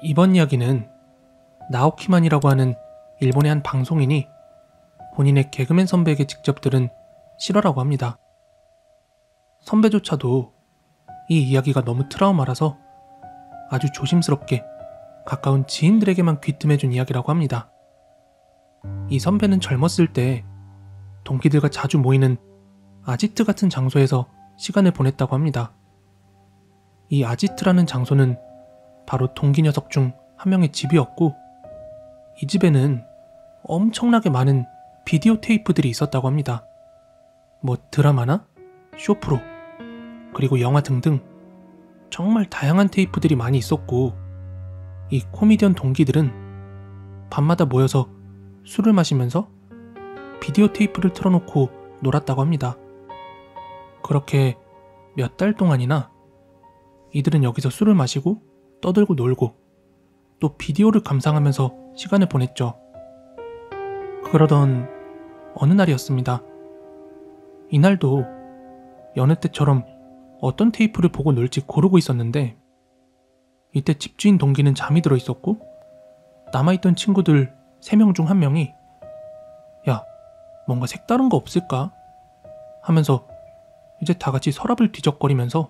이번 이야기는 나오키만이라고 하는 일본의 한 방송인이 본인의 개그맨 선배에게 직접 들은 실화라고 합니다. 선배조차도 이 이야기가 너무 트라우마라서 아주 조심스럽게 가까운 지인들에게만 귀뜸해준 이야기라고 합니다. 이 선배는 젊었을 때 동기들과 자주 모이는 아지트 같은 장소에서 시간을 보냈다고 합니다. 이 아지트라는 장소는 바로 동기 녀석 중 한 명의 집이었고, 이 집에는 엄청나게 많은 비디오 테이프들이 있었다고 합니다. 뭐 드라마나 쇼프로, 그리고 영화 등등 정말 다양한 테이프들이 많이 있었고, 이 코미디언 동기들은 밤마다 모여서 술을 마시면서 비디오 테이프를 틀어놓고 놀았다고 합니다. 그렇게 몇 달 동안이나 이들은 여기서 술을 마시고 떠들고 놀고 또 비디오를 감상하면서 시간을 보냈죠. 그러던 어느 날이었습니다. 이날도 여느 때처럼 어떤 테이프를 보고 놀지 고르고 있었는데, 이때 집주인 동기는 잠이 들어 있었고 남아있던 친구들 3명 중 1명이 야, 뭔가 색다른 거 없을까? 하면서 이제 다 같이 서랍을 뒤적거리면서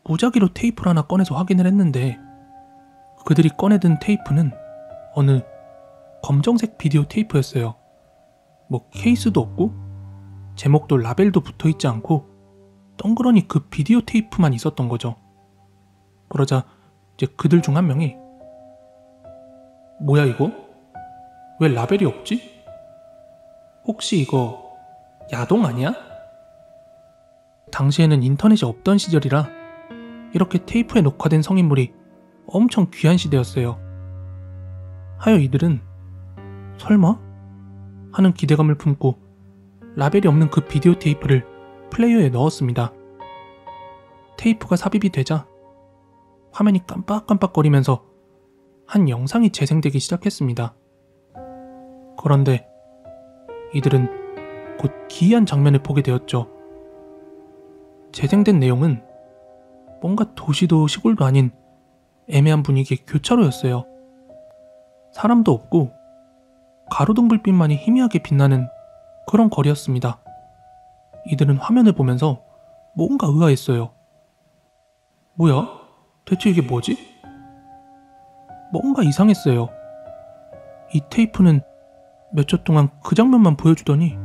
무작위로 테이프를 하나 꺼내서 확인을 했는데, 그들이 꺼내든 테이프는 어느 검정색 비디오 테이프였어요. 뭐 케이스도 없고 제목도 라벨도 붙어있지 않고 덩그러니 그 비디오 테이프만 있었던 거죠. 그러자 이제 그들 중 1명이 뭐야 이거? 왜 라벨이 없지? 혹시 이거 야동 아니야? 당시에는 인터넷이 없던 시절이라 이렇게 테이프에 녹화된 성인물이 엄청 귀한 시대였어요. 하여 이들은 설마? 하는 기대감을 품고 라벨이 없는 그 비디오 테이프를 플레이어에 넣었습니다. 테이프가 삽입이 되자 화면이 깜빡깜빡거리면서 한 영상이 재생되기 시작했습니다. 그런데 이들은 곧 기이한 장면을 보게 되었죠. 재생된 내용은 뭔가 도시도 시골도 아닌 애매한 분위기의 교차로였어요. 사람도 없고 가로등 불빛만이 희미하게 빛나는 그런 거리였습니다. 이들은 화면을 보면서 뭔가 의아했어요. 뭐야? 대체 이게 뭐지? 뭔가 이상했어요. 이 테이프는 몇 초 동안 그 장면만 보여주더니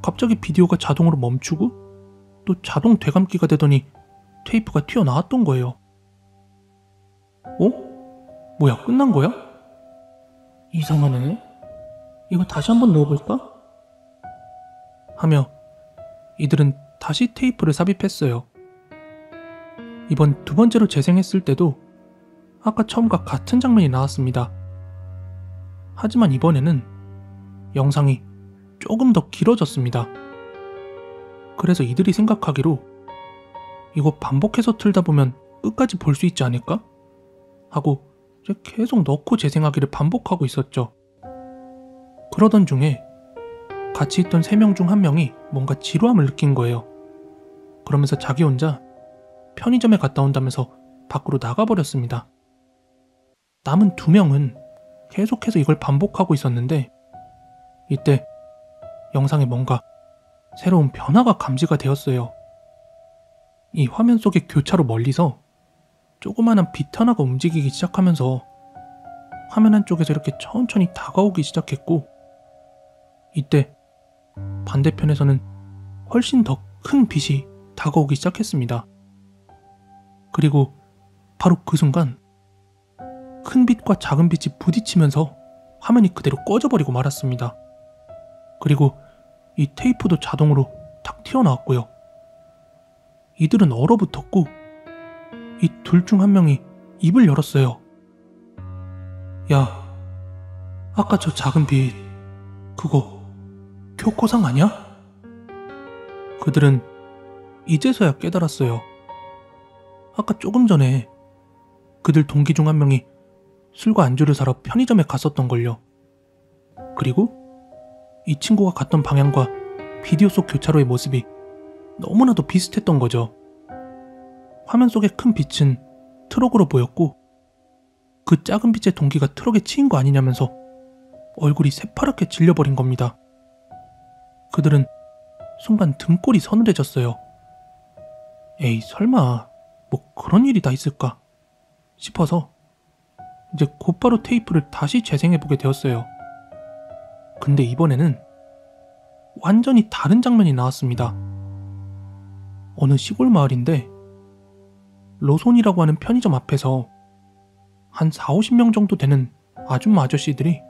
갑자기 비디오가 자동으로 멈추고 또 자동 되감기가 되더니 테이프가 튀어나왔던 거예요. 어? 뭐야, 끝난 거야? 이상하네. 이거 다시 한번 넣어볼까? 하며 이들은 다시 테이프를 삽입했어요. 이번 두 번째로 재생했을 때도 아까 처음과 같은 장면이 나왔습니다. 하지만 이번에는 영상이 조금 더 길어졌습니다. 그래서 이들이 생각하기로 이거 반복해서 틀다 보면 끝까지 볼 수 있지 않을까? 하고 이제 계속 넣고 재생하기를 반복하고 있었죠. 그러던 중에 같이 있던 3명 중 1명이 뭔가 지루함을 느낀 거예요. 그러면서 자기 혼자 편의점에 갔다 온다면서 밖으로 나가버렸습니다. 남은 2명은 계속해서 이걸 반복하고 있었는데, 이때 영상에 뭔가 새로운 변화가 감지가 되었어요. 이 화면 속의 교차로 멀리서 조그마한 빛 하나가 움직이기 시작하면서 화면 한쪽에서 이렇게 천천히 다가오기 시작했고, 이때 반대편에서는 훨씬 더 큰 빛이 다가오기 시작했습니다. 그리고 바로 그 순간 큰 빛과 작은 빛이 부딪히면서 화면이 그대로 꺼져버리고 말았습니다. 그리고 이 테이프도 자동으로 탁 튀어나왔고요. 이들은 얼어붙었고 이 둘 중 1명이 입을 열었어요. 야, 아까 저 작은 빛 그거 교코상 아니야? 그들은 이제서야 깨달았어요. 아까 조금 전에 그들 동기 중 1명이 술과 안주를 사러 편의점에 갔었던걸요. 그리고 이 친구가 갔던 방향과 비디오 속 교차로의 모습이 너무나도 비슷했던 거죠. 화면 속의 큰 빛은 트럭으로 보였고 그 작은 빛의 동기가 트럭에 치인 거 아니냐면서 얼굴이 새파랗게 질려버린 겁니다. 그들은 순간 등골이 서늘해졌어요. 에이 설마 뭐 그런 일이 다 있을까 싶어서 이제 곧바로 테이프를 다시 재생해보게 되었어요. 근데 이번에는 완전히 다른 장면이 나왔습니다. 어느 시골 마을인데 로손이라고 하는 편의점 앞에서 한 40-50명 정도 되는 아줌마 아저씨들이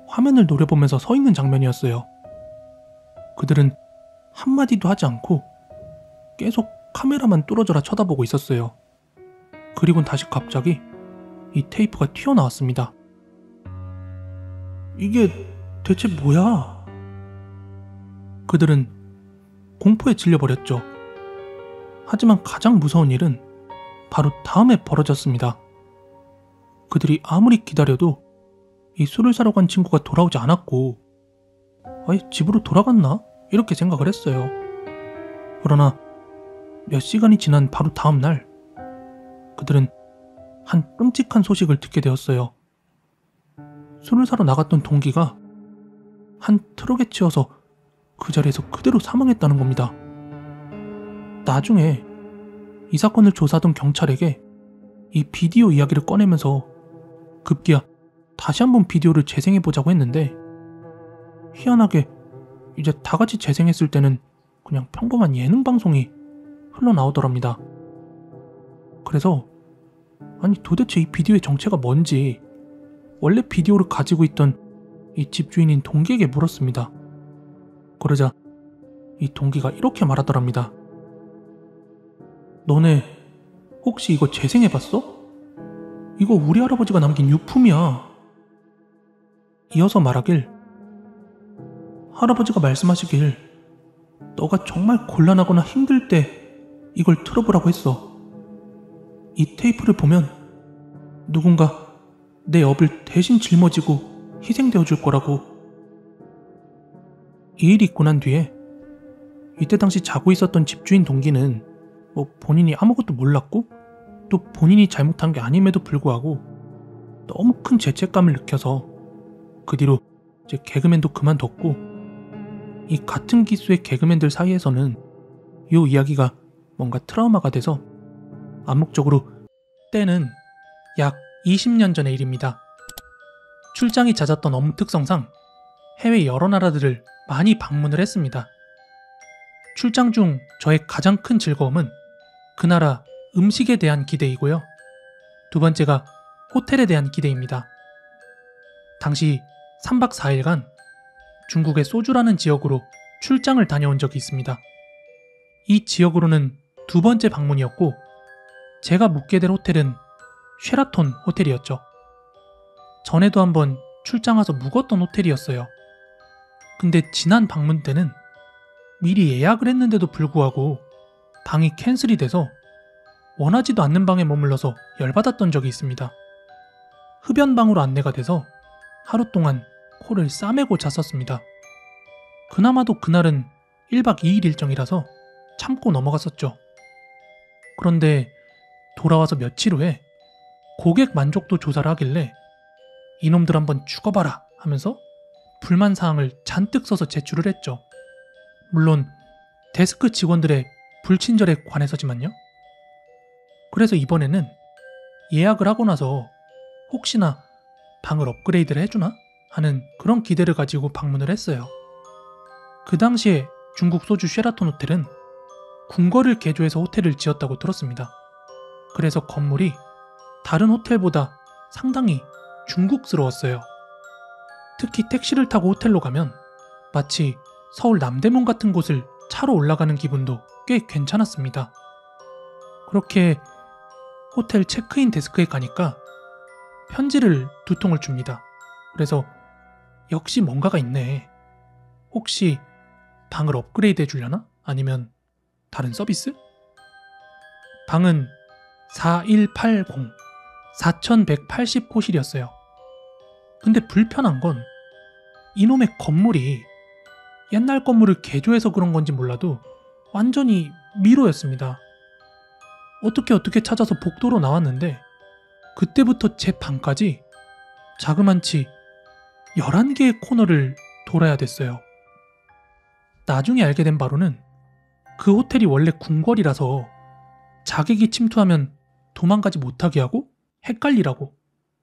화면을 노려보면서 서 있는 장면이었어요. 그들은 한마디도 하지 않고 계속 카메라만 뚫어져라 쳐다보고 있었어요. 그리곤 다시 갑자기 이 테이프가 튀어나왔습니다. 이게 대체 뭐야? 그들은 공포에 질려버렸죠. 하지만 가장 무서운 일은 바로 다음에 벌어졌습니다. 그들이 아무리 기다려도 이 술을 사러 간 친구가 돌아오지 않았고 아예 집으로 돌아갔나? 이렇게 생각을 했어요. 그러나 몇 시간이 지난 바로 다음 날 그들은 한 끔찍한 소식을 듣게 되었어요. 술을 사러 나갔던 동기가 한 트럭에 치여서 그 자리에서 그대로 사망했다는 겁니다. 나중에 이 사건을 조사하던 경찰에게 이 비디오 이야기를 꺼내면서 급기야 다시 한번 비디오를 재생해보자고 했는데 희한하게 이제 다같이 재생했을 때는 그냥 평범한 예능 방송이 흘러나오더랍니다. 그래서 아니 도대체 이 비디오의 정체가 뭔지 원래 비디오를 가지고 있던 이 집주인인 동기에게 물었습니다. 그러자 이 동기가 이렇게 말하더랍니다. 너네 혹시 이거 재생해봤어? 이거 우리 할아버지가 남긴 유품이야. 이어서 말하길 할아버지가 말씀하시길 너가 정말 곤란하거나 힘들 때 이걸 틀어보라고 했어. 이 테이프를 보면 누군가 내 업을 대신 짊어지고 희생되어 줄 거라고. 이 일이 있고 난 뒤에 이때 당시 자고 있었던 집주인 동기는 뭐 본인이 아무것도 몰랐고 또 본인이 잘못한 게 아님에도 불구하고 너무 큰 죄책감을 느껴서 그 뒤로 이제 개그맨도 그만뒀고 이 같은 기수의 개그맨들 사이에서는 이 이야기가 뭔가 트라우마가 돼서 암묵적으로 때는 약 20년 전의 일입니다. 출장이 잦았던 업무 특성상 해외 여러 나라들을 많이 방문을 했습니다. 출장 중 저의 가장 큰 즐거움은 그 나라 음식에 대한 기대이고요. 두 번째가 호텔에 대한 기대입니다. 당시 3박 4일간 중국의 소주라는 지역으로 출장을 다녀온 적이 있습니다. 이 지역으로는 두 번째 방문이었고 제가 묵게 될 호텔은 쉐라톤 호텔이었죠. 전에도 한번 출장 와서 묵었던 호텔이었어요. 근데 지난 방문 때는 미리 예약을 했는데도 불구하고 방이 캔슬이 돼서 원하지도 않는 방에 머물러서 열받았던 적이 있습니다. 흡연방으로 안내가 돼서 하루 동안 코를 싸매고 잤었습니다. 그나마도 그날은 1박 2일 일정이라서 참고 넘어갔었죠. 그런데 돌아와서 며칠 후에 고객 만족도 조사를 하길래 이놈들 한번 죽어봐라 하면서 불만사항을 잔뜩 써서 제출을 했죠. 물론 데스크 직원들의 불친절에 관해서지만요. 그래서 이번에는 예약을 하고 나서 혹시나 방을 업그레이드를 해주나 하는 그런 기대를 가지고 방문을 했어요. 그 당시에 중국 소주 쉐라톤 호텔은 궁궐을 개조해서 호텔을 지었다고 들었습니다. 그래서 건물이 다른 호텔보다 상당히 중국스러웠어요. 특히 택시를 타고 호텔로 가면 마치 서울 남대문 같은 곳을 차로 올라가는 기분도 꽤 괜찮았습니다. 그렇게 호텔 체크인 데스크에 가니까 편지를 2통을 줍니다. 그래서 역시 뭔가가 있네. 혹시 방을 업그레이드 해주려나? 아니면 다른 서비스? 방은 4180, 4180호실이었어요. 근데 불편한 건 이놈의 건물이 옛날 건물을 개조해서 그런 건지 몰라도 완전히 미로였습니다. 어떻게 찾아서 복도로 나왔는데 그때부터 제 방까지 자그만치 11개의 코너를 돌아야 됐어요. 나중에 알게 된 바로는 그 호텔이 원래 궁궐이라서 자객이 침투하면 도망가지 못하게 하고 헷갈리라고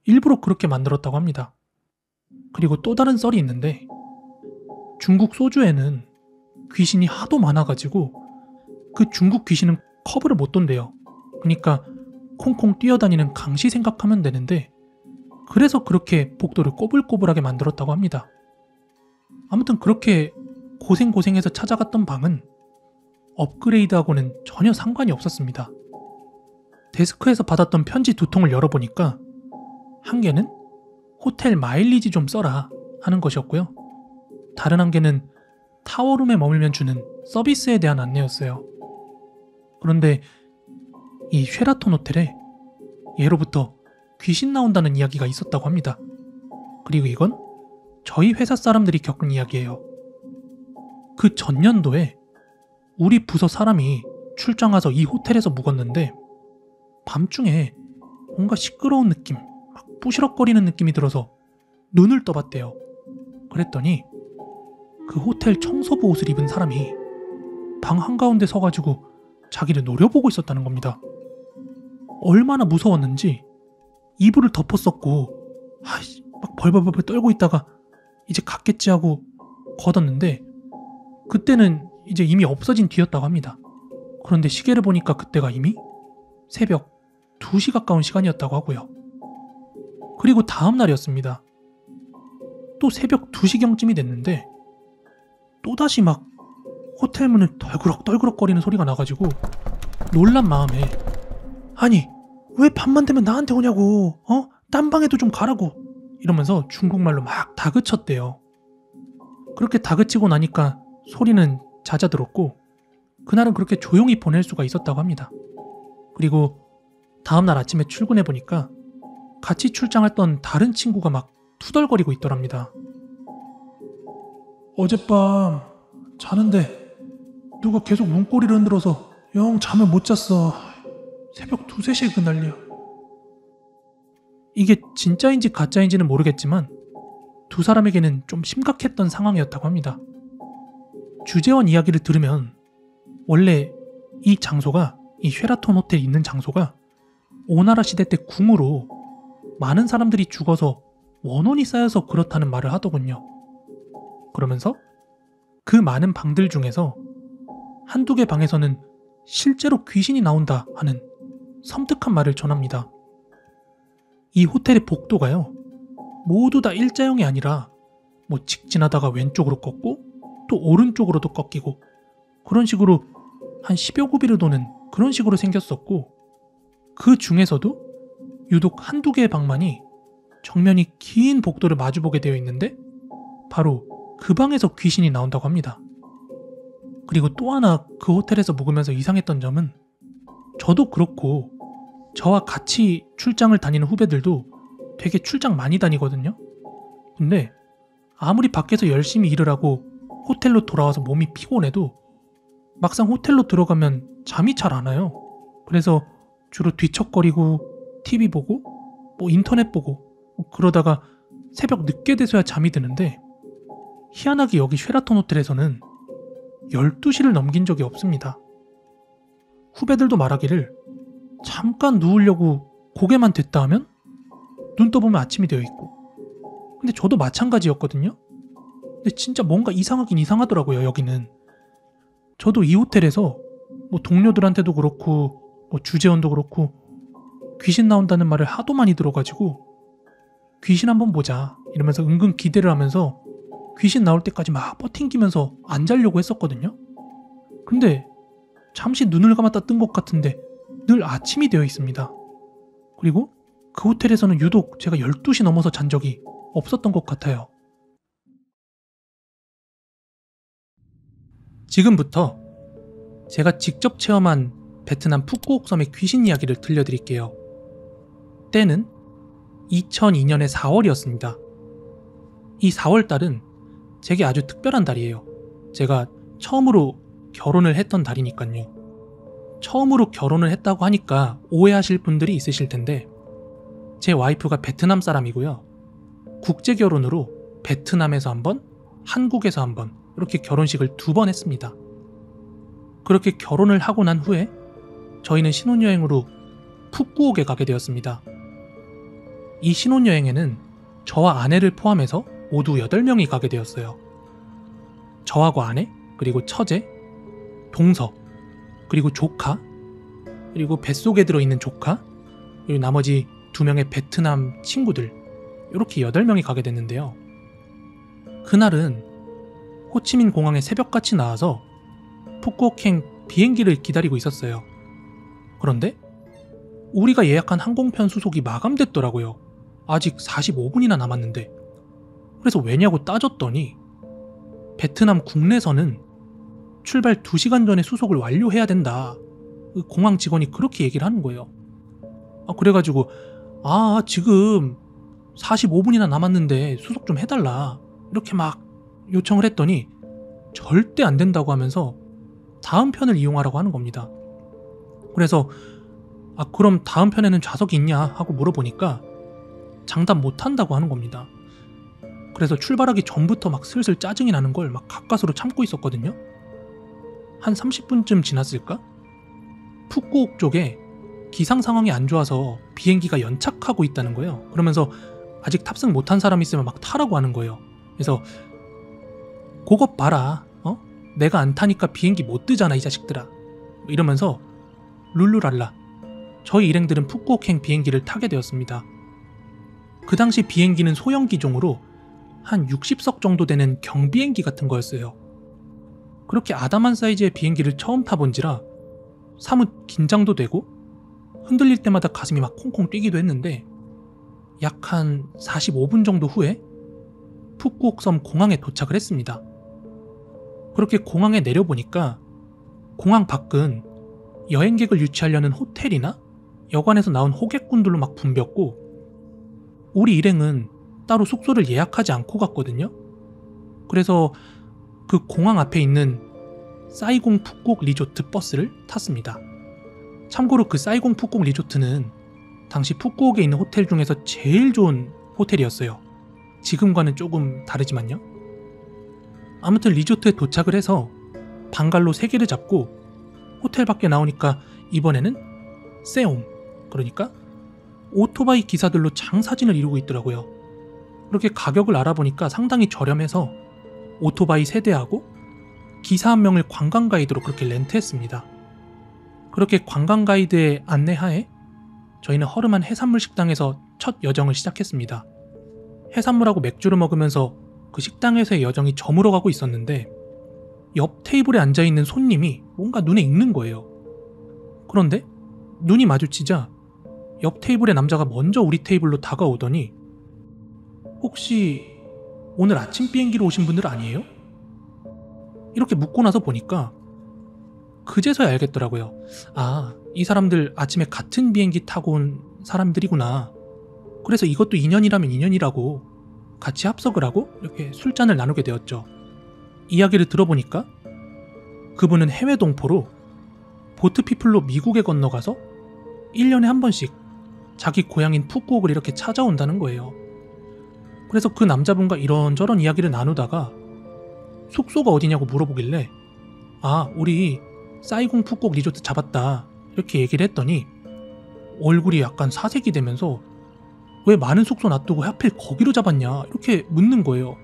일부러 그렇게 만들었다고 합니다. 그리고 또 다른 썰이 있는데, 중국 소주에는 귀신이 하도 많아가지고 그 중국 귀신은 커브를 못 돈대요. 그러니까 콩콩 뛰어다니는 강시 생각하면 되는데, 그래서 그렇게 복도를 꼬불꼬불하게 만들었다고 합니다. 아무튼 그렇게 고생해서 찾아갔던 방은 업그레이드하고는 전혀 상관이 없었습니다. 데스크에서 받았던 편지 2통을 열어보니까 한 개는 호텔 마일리지 좀 써라 하는 것이었고요. 다른 한 개는 타워룸에 머물면 주는 서비스에 대한 안내였어요. 그런데 이 쉐라톤 호텔에 예로부터 귀신 나온다는 이야기가 있었다고 합니다. 그리고 이건 저희 회사 사람들이 겪은 이야기예요. 그 전년도에 우리 부서 사람이 출장 와서 이 호텔에서 묵었는데, 밤중에 뭔가 시끄러운 느낌, 막 부시럭거리는 느낌이 들어서 눈을 떠봤대요. 그랬더니 그 호텔 청소부 옷을 입은 사람이 방 한가운데 서가지고 자기를 노려보고 있었다는 겁니다. 얼마나 무서웠는지 이불을 덮었었고, 막 벌벌벌 떨고 있다가 이제 갔겠지 하고 걷었는데, 그때는 이제 이미 없어진 뒤였다고 합니다. 그런데 시계를 보니까 그때가 이미 새벽 2시 가까운 시간이었다고 하고요. 그리고 다음 날이었습니다. 또 새벽 2시경쯤이 됐는데 또다시 막 호텔 문을 덜그럭거리는 소리가 나가지고 놀란 마음에, 아니 왜 밤만 되면 나한테 오냐고, 딴 방에도 좀 가라고, 이러면서 중국말로 막 다그쳤대요. 그렇게 다그치고 나니까 소리는 잦아들었고, 그날은 그렇게 조용히 보낼 수가 있었다고 합니다. 그리고 다음날 아침에 출근해보니까 같이 출장했던 다른 친구가 막 투덜거리고 있더랍니다. 어젯밤 자는데 누가 계속 문고리를 흔들어서 영 잠을 못 잤어. 새벽 2, 3시에 그 난리야. 이게 진짜인지 가짜인지는 모르겠지만 두 사람에게는 좀 심각했던 상황이었다고 합니다. 주재원 이야기를 들으면 원래 이 장소가, 이 쉐라톤 호텔이 있는 장소가 오나라 시대 때 궁으로 많은 사람들이 죽어서 원혼이 쌓여서 그렇다는 말을 하더군요. 그러면서 그 많은 방들 중에서 한두 개 방에서는 실제로 귀신이 나온다 하는 섬뜩한 말을 전합니다. 이 호텔의 복도가요, 모두 다 일자형이 아니라 뭐 직진하다가 왼쪽으로 꺾고 또 오른쪽으로도 꺾이고 그런 식으로 한 10여 구비를 도는 그런 식으로 생겼었고, 그 중에서도 유독 한두 개의 방만이 정면이 긴 복도를 마주보게 되어 있는데 바로 그 방에서 귀신이 나온다고 합니다. 그리고 또 하나 그 호텔에서 묵으면서 이상했던 점은, 저도 그렇고 저와 같이 출장을 다니는 후배들도 되게 출장 많이 다니거든요. 근데 아무리 밖에서 열심히 일을 하고 호텔로 돌아와서 몸이 피곤해도 막상 호텔로 들어가면 잠이 잘 안 와요. 그래서 주로 뒤척거리고 TV 보고 뭐 인터넷 보고 그러다가 새벽 늦게 돼서야 잠이 드는데, 희한하게 여기 쉐라톤 호텔에서는 12시를 넘긴 적이 없습니다. 후배들도 말하기를 잠깐 누우려고 고개만 댔다 하면 눈 떠보면 아침이 되어 있고, 근데 저도 마찬가지였거든요. 근데 진짜 뭔가 이상하긴 이상하더라고요. 여기는 저도 이 호텔에서 뭐 동료들한테도 그렇고 뭐 주재원도 그렇고 귀신 나온다는 말을 하도 많이 들어가지고 귀신 한번 보자 이러면서 은근 기대를 하면서 귀신 나올 때까지 막 버팅기면서 안 자려고 했었거든요. 근데 잠시 눈을 감았다 뜬 것 같은데 늘 아침이 되어 있습니다. 그리고 그 호텔에서는 유독 제가 12시 넘어서 잔 적이 없었던 것 같아요. 지금부터 제가 직접 체험한 베트남 푸꾸옥 섬의 귀신 이야기를 들려드릴게요. 때는 2002년의 4월이었습니다. 이 4월달은 제게 아주 특별한 달이에요. 제가 처음으로 결혼을 했던 달이니까요. 처음으로 결혼을 했다고 하니까 오해하실 분들이 있으실 텐데, 제 와이프가 베트남 사람이고요. 국제 결혼으로 베트남에서 한 번, 한국에서 한 번 이렇게 결혼식을 2번 했습니다. 그렇게 결혼을 하고 난 후에 저희는 신혼여행으로 푸꾸옥에 가게 되었습니다. 이 신혼여행에는 저와 아내를 포함해서 모두 8명이 가게 되었어요. 저하고 아내, 그리고 처제, 동서, 그리고 조카, 그리고 뱃속에 들어있는 조카, 그리고 나머지 2명의 베트남 친구들, 이렇게 8명이 가게 됐는데요. 그날은 호치민 공항에 새벽같이 나와서 푸꾸옥행 비행기를 기다리고 있었어요. 그런데 우리가 예약한 항공편 수속이 마감됐더라고요. 아직 45분이나 남았는데. 그래서 왜냐고 따졌더니 베트남 국내선은 출발 2시간 전에 수속을 완료해야 된다. 공항 직원이 그렇게 얘기를 하는 거예요. 그래가지고 지금 45분이나 남았는데 수속 좀 해달라 이렇게 막 요청을 했더니 절대 안 된다고 하면서 다음 편을 이용하라고 하는 겁니다. 그래서 그럼 다음 편에는 좌석이 있냐 하고 물어보니까 장담 못한다고 하는 겁니다. 그래서 출발하기 전부터 막 슬슬 짜증이 나는 걸 막 가까스로 참고 있었거든요. 한 30분쯤 지났을까? 푸꾸옥 쪽에 기상 상황이 안 좋아서 비행기가 연착하고 있다는 거예요. 그러면서 아직 탑승 못한 사람 있으면 막 타라고 하는 거예요. 그래서 그것 봐라, 내가 안 타니까 비행기 못 뜨잖아 이 자식들아, 이러면서 룰루랄라 저희 일행들은 푸꾸옥행 비행기를 타게 되었습니다. 그 당시 비행기는 소형 기종으로 한 60석 정도 되는 경비행기 같은 거였어요. 그렇게 아담한 사이즈의 비행기를 처음 타본지라 사뭇 긴장도 되고 흔들릴 때마다 가슴이 막 콩콩 뛰기도 했는데, 약 한 45분 정도 후에 푸꾸옥섬 공항에 도착을 했습니다. 그렇게 공항에 내려보니까 공항 밖은 여행객을 유치하려는 호텔이나 여관에서 나온 호객꾼들로 막 붐볐고, 우리 일행은 따로 숙소를 예약하지 않고 갔거든요. 그래서 그 공항 앞에 있는 사이공 푸꾸옥 리조트 버스를 탔습니다. 참고로 그 사이공 푸꾸옥 리조트는 당시 푸꾸옥에 있는 호텔 중에서 제일 좋은 호텔이었어요. 지금과는 조금 다르지만요. 아무튼 리조트에 도착을 해서 방갈로 3개를 잡고 호텔 밖에 나오니까 이번에는 세옴, 그러니까 오토바이 기사들로 장사진을 이루고 있더라고요. 그렇게 가격을 알아보니까 상당히 저렴해서 오토바이 3대하고 기사 1명을 관광 가이드로 그렇게 렌트했습니다. 그렇게 관광 가이드의 안내하에 저희는 허름한 해산물 식당에서 첫 여정을 시작했습니다. 해산물하고 맥주를 먹으면서 그 식당에서의 여정이 저물어가고 있었는데, 옆 테이블에 앉아있는 손님이 뭔가 눈에 익는 거예요. 그런데 눈이 마주치자 옆 테이블의 남자가 먼저 우리 테이블로 다가오더니 혹시 오늘 아침 비행기로 오신 분들 아니에요? 이렇게 묻고 나서 보니까 그제서야 알겠더라고요. 이 사람들 아침에 같은 비행기 타고 온 사람들이구나. 그래서 이것도 인연이라면 인연이라고 같이 합석을 하고 이렇게 술잔을 나누게 되었죠. 이야기를 들어보니까 그분은 해외 동포로 보트피플로 미국에 건너가서 1년에 한 번씩 자기 고향인 푸꾸옥을 이렇게 찾아온다는 거예요. 그래서 그 남자분과 이런저런 이야기를 나누다가 숙소가 어디냐고 물어보길래 우리 사이공 푸꾸옥 리조트 잡았다 이렇게 얘기를 했더니 얼굴이 약간 사색이 되면서 왜 많은 숙소 놔두고 하필 거기로 잡았냐 이렇게 묻는 거예요.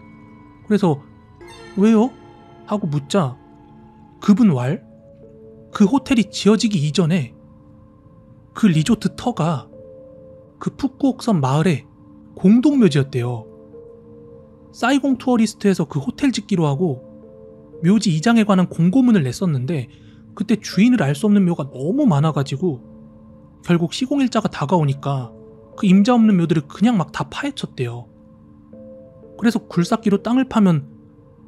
그래서 왜요? 하고 묻자 그분 그 호텔이 지어지기 이전에 그 리조트 터가 그 푸꾸옥섬 마을의 공동묘지였대요. 사이공 투어리스트에서 그 호텔 짓기로 하고 묘지 이장에 관한 공고문을 냈었는데, 그때 주인을 알 수 없는 묘가 너무 많아가지고 결국 시공일자가 다가오니까 그 임자 없는 묘들을 그냥 막 다 파헤쳤대요. 그래서 굴삭기로 땅을 파면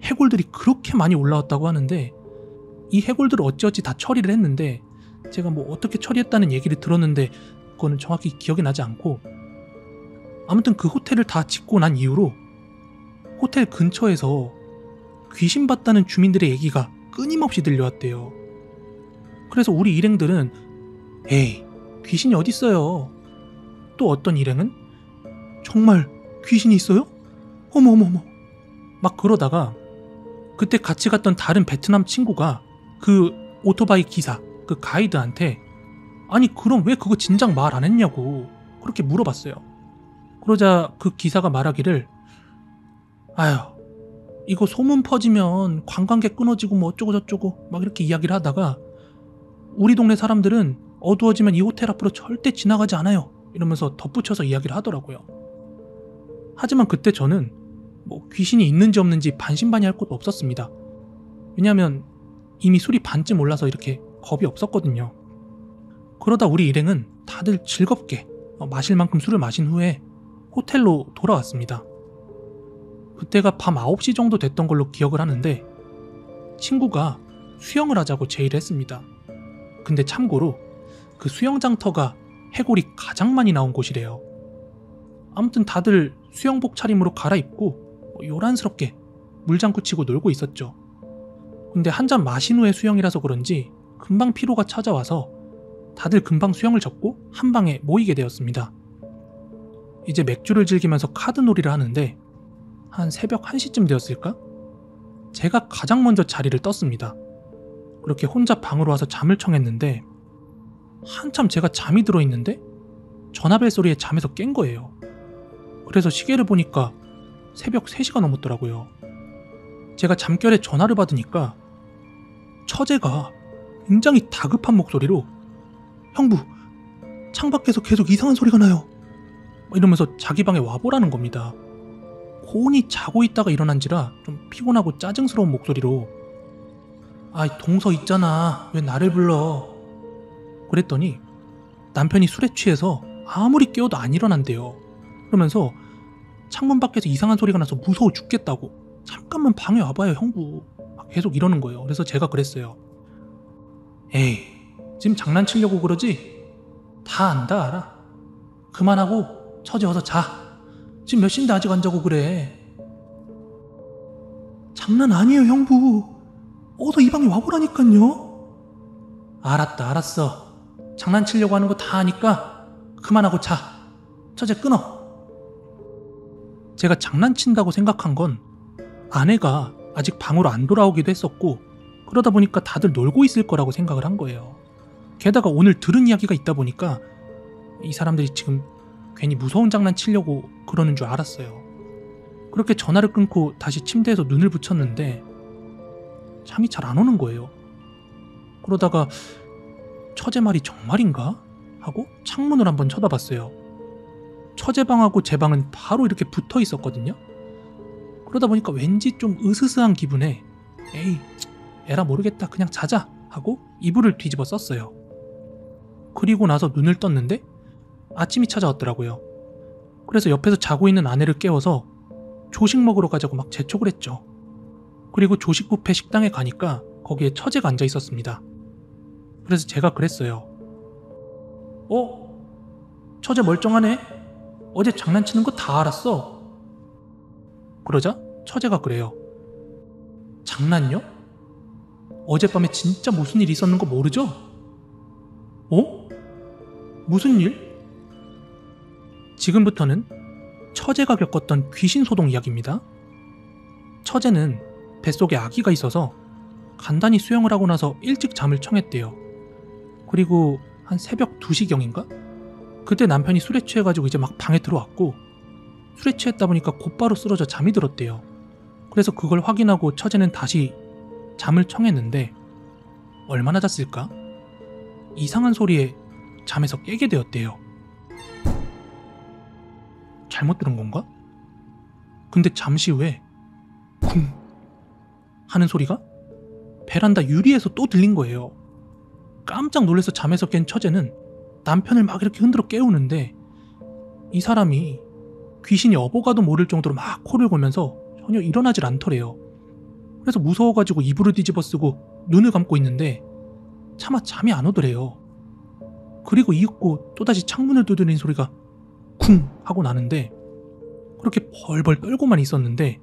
해골들이 그렇게 많이 올라왔다고 하는데, 이 해골들을 어찌어찌 다 처리를 했는데, 제가 뭐 어떻게 처리했다는 얘기를 들었는데 그거는 정확히 기억이 나지 않고, 아무튼 그 호텔을 다 짓고 난 이후로 호텔 근처에서 귀신 봤다는 주민들의 얘기가 끊임없이 들려왔대요. 그래서 우리 일행들은 에이 귀신이 어딨어요. 또 어떤 일행은 정말 귀신이 있어요? 어머어머머. 막 그러다가 그때 같이 갔던 다른 베트남 친구가 그 오토바이 기사, 그 가이드한테 아니 그럼 왜 그거 진작 말 안 했냐고 그렇게 물어봤어요. 그러자 그 기사가 말하기를 아휴 이거 소문 퍼지면 관광객 끊어지고 뭐 어쩌고 저쩌고 막 이렇게 이야기를 하다가 우리 동네 사람들은 어두워지면 이 호텔 앞으로 절대 지나가지 않아요 이러면서 덧붙여서 이야기를 하더라고요. 하지만 그때 저는 뭐 귀신이 있는지 없는지 반신반의할 것도 없었습니다. 왜냐하면 이미 술이 반쯤 올라서 이렇게 겁이 없었거든요. 그러다 우리 일행은 다들 즐겁게 마실 만큼 술을 마신 후에 호텔로 돌아왔습니다. 그때가 밤 9시 정도 됐던 걸로 기억을 하는데 친구가 수영을 하자고 제의를 했습니다. 근데 참고로 그 수영장터가 해골이 가장 많이 나온 곳이래요. 아무튼 다들 수영복 차림으로 갈아입고 요란스럽게 물장구 치고 놀고 있었죠. 근데 한 잔 마신 후에 수영이라서 그런지 금방 피로가 찾아와서 다들 금방 수영을 접고 한 방에 모이게 되었습니다. 이제 맥주를 즐기면서 카드놀이를 하는데 한 새벽 1시쯤 되었을까? 제가 가장 먼저 자리를 떴습니다. 그렇게 혼자 방으로 와서 잠을 청했는데 한참 제가 잠이 들어있는데 전화벨 소리에 잠에서 깬 거예요. 그래서 시계를 보니까 새벽 3시가 넘었더라고요. 제가 잠결에 전화를 받으니까 처제가 굉장히 다급한 목소리로 형부, 창밖에서 계속 이상한 소리가 나요. 이러면서 자기 방에 와보라는 겁니다. 고온이 자고 있다가 일어난지라 좀 피곤하고 짜증스러운 목소리로 아이 동서 있잖아 왜 나를 불러 그랬더니 남편이 술에 취해서 아무리 깨워도 안 일어난대요. 그러면서 창문 밖에서 이상한 소리가 나서 무서워 죽겠다고 잠깐만 방에 와봐요 형부 막 계속 이러는 거예요. 그래서 제가 그랬어요. 에이 지금 장난치려고 그러지? 다 안다 알아. 그만하고 처제 어서 자. 지금 몇 시인데 아직 안 자고 그래. 장난 아니에요 형부. 어서 이 방에 와보라니깐요. 알았다 알았어. 장난치려고 하는 거 다 아니까 그만하고 자. 처제 끊어. 제가 장난친다고 생각한 건 아내가 아직 방으로 안 돌아오기도 했었고 그러다 보니까 다들 놀고 있을 거라고 생각을 한 거예요. 게다가 오늘 들은 이야기가 있다 보니까 이 사람들이 지금 괜히 무서운 장난 치려고 그러는 줄 알았어요. 그렇게 전화를 끊고 다시 침대에서 눈을 붙였는데 잠이 잘 안 오는 거예요. 그러다가 처제 말이 정말인가? 하고 창문을 한번 쳐다봤어요. 처제 방하고 제 방은 바로 이렇게 붙어 있었거든요. 그러다 보니까 왠지 좀 으스스한 기분에 에이 에라 모르겠다 그냥 자자 하고 이불을 뒤집어 썼어요. 그리고 나서 눈을 떴는데 아침이 찾아왔더라고요. 그래서 옆에서 자고 있는 아내를 깨워서 조식 먹으러 가자고 막 재촉을 했죠. 그리고 조식 뷔페 식당에 가니까 거기에 처제가 앉아 있었습니다. 그래서 제가 그랬어요. 처제 멀쩡하네? 어제 장난치는 거 다 알았어. 그러자 처제가 그래요. 장난요? 어젯밤에 진짜 무슨 일 있었는 거 모르죠? 무슨 일? 지금부터는 처제가 겪었던 귀신 소동 이야기입니다. 처제는 뱃속에 아기가 있어서 간단히 수영을 하고 나서 일찍 잠을 청했대요. 그리고 한 새벽 2시경인가? 그때 남편이 술에 취해가지고 이제 막 방에 들어왔고 술에 취했다 보니까 곧바로 쓰러져 잠이 들었대요. 그래서 그걸 확인하고 처제는 다시 잠을 청했는데 얼마나 잤을까? 이상한 소리에 잠에서 깨게 되었대요. 잘못 들은 건가? 근데 잠시 후에 쿵 하는 소리가 베란다 유리에서 또 들린 거예요. 깜짝 놀라서 잠에서 깬 처제는 남편을 막 이렇게 흔들어 깨우는데 이 사람이 귀신이 어버가도 모를 정도로 막 코를 골면서 전혀 일어나질 않더래요. 그래서 무서워가지고 이불을 뒤집어 쓰고 눈을 감고 있는데 차마 잠이 안 오더래요. 그리고 이윽고 또다시 창문을 두드리는 소리가 쿵 하고 나는데 그렇게 벌벌 떨고만 있었는데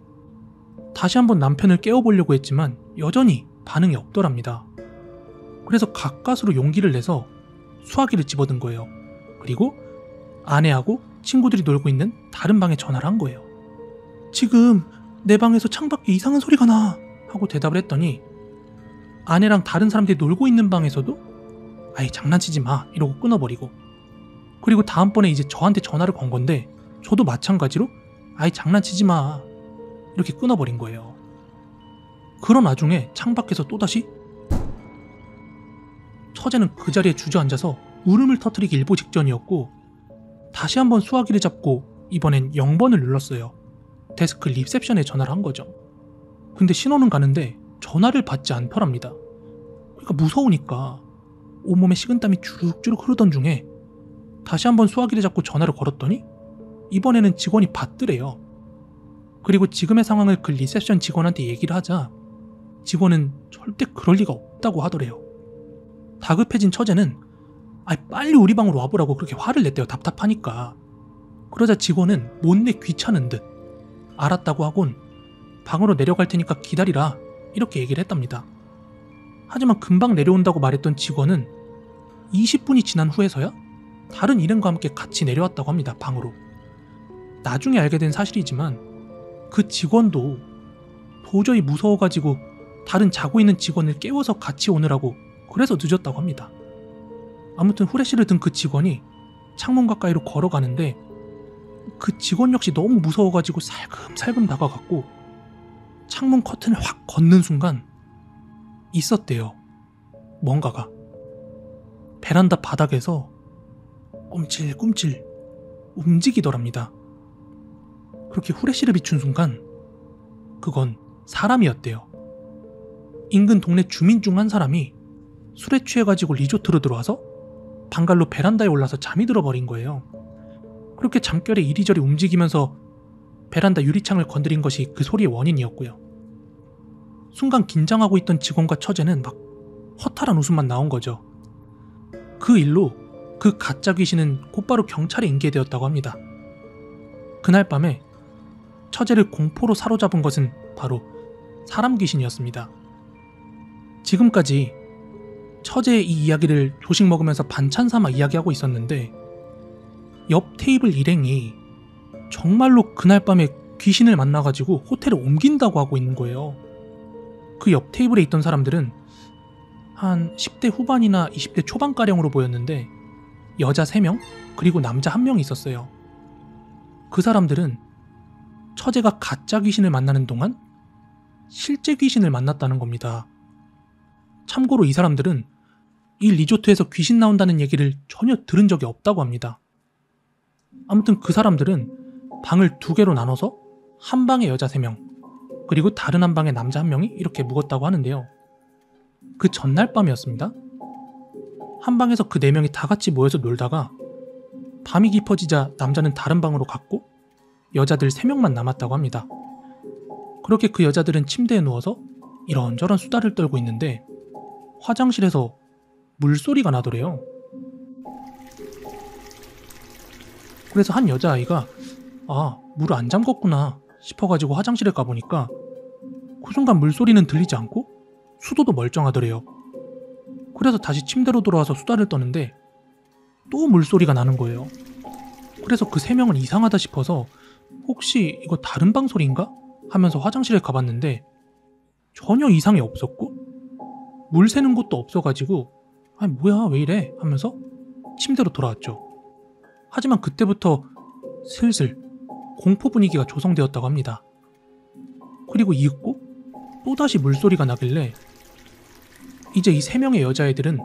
다시 한번 남편을 깨워보려고 했지만 여전히 반응이 없더랍니다. 그래서 가까스로 용기를 내서 수화기를 집어든 거예요. 그리고 아내하고 친구들이 놀고 있는 다른 방에 전화를 한 거예요. 지금 내 방에서 창밖에 이상한 소리가 나 하고 대답을 했더니 아내랑 다른 사람들이 놀고 있는 방에서도 아이 장난치지 마 이러고 끊어버리고, 그리고 다음번에 이제 저한테 전화를 건 건데 저도 마찬가지로 아이 장난치지 마 이렇게 끊어버린 거예요. 그런 와중에 창밖에서 또다시 처제는 그 자리에 주저앉아서 울음을 터뜨리기 일보 직전이었고, 다시 한번 수화기를 잡고 이번엔 0번을 눌렀어요. 데스크 리셉션에 전화를 한 거죠. 근데 신호는 가는데 전화를 받지 않더랍니다. 그러니까 무서우니까 온몸에 식은땀이 주룩주룩 흐르던 중에 다시 한번 수화기를 잡고 전화를 걸었더니 이번에는 직원이 받더래요. 그리고 지금의 상황을 그 리셉션 직원한테 얘기를 하자 직원은 절대 그럴 리가 없다고 하더래요. 다급해진 처제는 빨리 우리 방으로 와보라고 그렇게 화를 냈대요. 답답하니까. 그러자 직원은 못내 귀찮은 듯 알았다고 하곤 방으로 내려갈 테니까 기다리라 이렇게 얘기를 했답니다. 하지만 금방 내려온다고 말했던 직원은 20분이 지난 후에서야 다른 일행과 함께 같이 내려왔다고 합니다. 방으로. 나중에 알게 된 사실이지만 그 직원도 도저히 무서워가지고 다른 자고 있는 직원을 깨워서 같이 오느라고 그래서 늦었다고 합니다. 아무튼 후레쉬를 든 그 직원이 창문 가까이로 걸어가는데 그 직원 역시 너무 무서워가지고 살금살금 다가갔고 창문 커튼을 확 걷는 순간 있었대요. 뭔가가 베란다 바닥에서 꿈찔꿈찔 움직이더랍니다. 그렇게 후레쉬를 비춘 순간 그건 사람이었대요. 인근 동네 주민 중 한 사람이 술에 취해가지고 리조트로 들어와서 방갈로 베란다에 올라서 잠이 들어버린 거예요. 그렇게 잠결에 이리저리 움직이면서 베란다 유리창을 건드린 것이 그 소리의 원인이었고요. 순간 긴장하고 있던 직원과 처제는 막 허탈한 웃음만 나온 거죠. 그 일로 그 가짜 귀신은 곧바로 경찰에 인계되었다고 합니다. 그날 밤에 처제를 공포로 사로잡은 것은 바로 사람 귀신이었습니다. 지금까지 처제의 이 이야기를 조식 먹으면서 반찬 삼아 이야기하고 있었는데 옆 테이블 일행이 정말로 그날 밤에 귀신을 만나가지고 호텔을 옮긴다고 하고 있는 거예요. 그 옆 테이블에 있던 사람들은 한 10대 후반이나 20대 초반가량으로 보였는데 여자 3명 그리고 남자 1명 있었어요. 그 사람들은 처제가 가짜 귀신을 만나는 동안 실제 귀신을 만났다는 겁니다. 참고로 이 사람들은 이 리조트에서 귀신 나온다는 얘기를 전혀 들은 적이 없다고 합니다. 아무튼 그 사람들은 방을 2개로 나눠서 한 방에 여자 3명 그리고 다른 한 방에 남자 1명이 이렇게 묵었다고 하는데요. 그 전날 밤이었습니다. 한 방에서 그 4명이 다 같이 모여서 놀다가 밤이 깊어지자 남자는 다른 방으로 갔고 여자들 3명만 남았다고 합니다. 그렇게 그 여자들은 침대에 누워서 이런저런 수다를 떨고 있는데 화장실에서 물소리가 나더래요. 그래서 한 여자아이가 물을 안 잠궜구나 싶어가지고 화장실에 가보니까 그 순간 물소리는 들리지 않고 수도도 멀쩡하더래요. 그래서 다시 침대로 돌아와서 수다를 떠는데 또 물소리가 나는 거예요. 그래서 그 3명은 이상하다 싶어서 혹시 이거 다른 방 소리인가? 하면서 화장실에 가봤는데 전혀 이상이 없었고 물 새는 곳도 없어가지고 뭐야 왜 이래? 하면서 침대로 돌아왔죠. 하지만 그때부터 슬슬 공포 분위기가 조성되었다고 합니다. 그리고 이윽고 또다시 물소리가 나길래 이제 이 3명의 여자애들은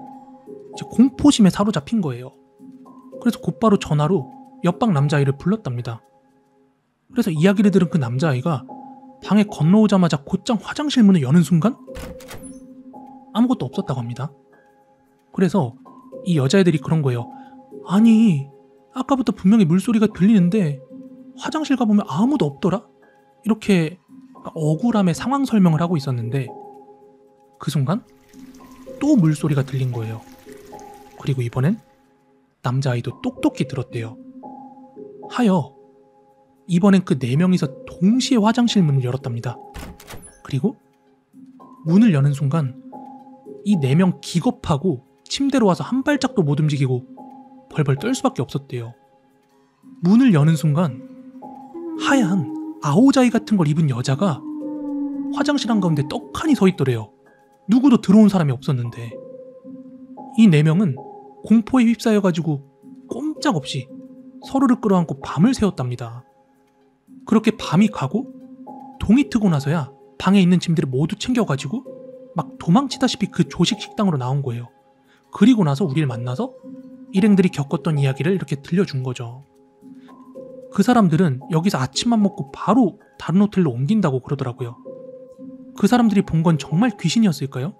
이제 공포심에 사로잡힌 거예요. 그래서 곧바로 전화로 옆방 남자아이를 불렀답니다. 그래서 이야기를 들은 그 남자아이가 방에 건너오자마자 곧장 화장실 문을 여는 순간 아무것도 없었다고 합니다. 그래서 이 여자애들이 그런 거예요. 아니 아까부터 분명히 물소리가 들리는데 화장실 가보면 아무도 없더라? 이렇게 억울함의 상황 설명을 하고 있었는데 그 순간 또 물소리가 들린 거예요. 그리고 이번엔 남자아이도 똑똑히 들었대요. 하여 이번엔 그 4명이서 동시에 화장실 문을 열었답니다. 그리고 문을 여는 순간 이 4명 기겁하고 침대로 와서 한 발짝도 못 움직이고 벌벌 떨 수밖에 없었대요. 문을 여는 순간 하얀 아오자이 같은 걸 입은 여자가 화장실 한가운데 떡하니 서 있더래요. 누구도 들어온 사람이 없었는데. 이 4명은 공포에 휩싸여가지고 꼼짝없이 서로를 끌어안고 밤을 새웠답니다. 그렇게 밤이 가고 동이 트고 나서야 방에 있는 짐들을 모두 챙겨가지고 막 도망치다시피 그 조식 식당으로 나온 거예요. 그리고 나서 우리를 만나서 일행들이 겪었던 이야기를 이렇게 들려준 거죠. 그 사람들은 여기서 아침만 먹고 바로 다른 호텔로 옮긴다고 그러더라고요. 그 사람들이 본 건 정말 귀신이었을까요?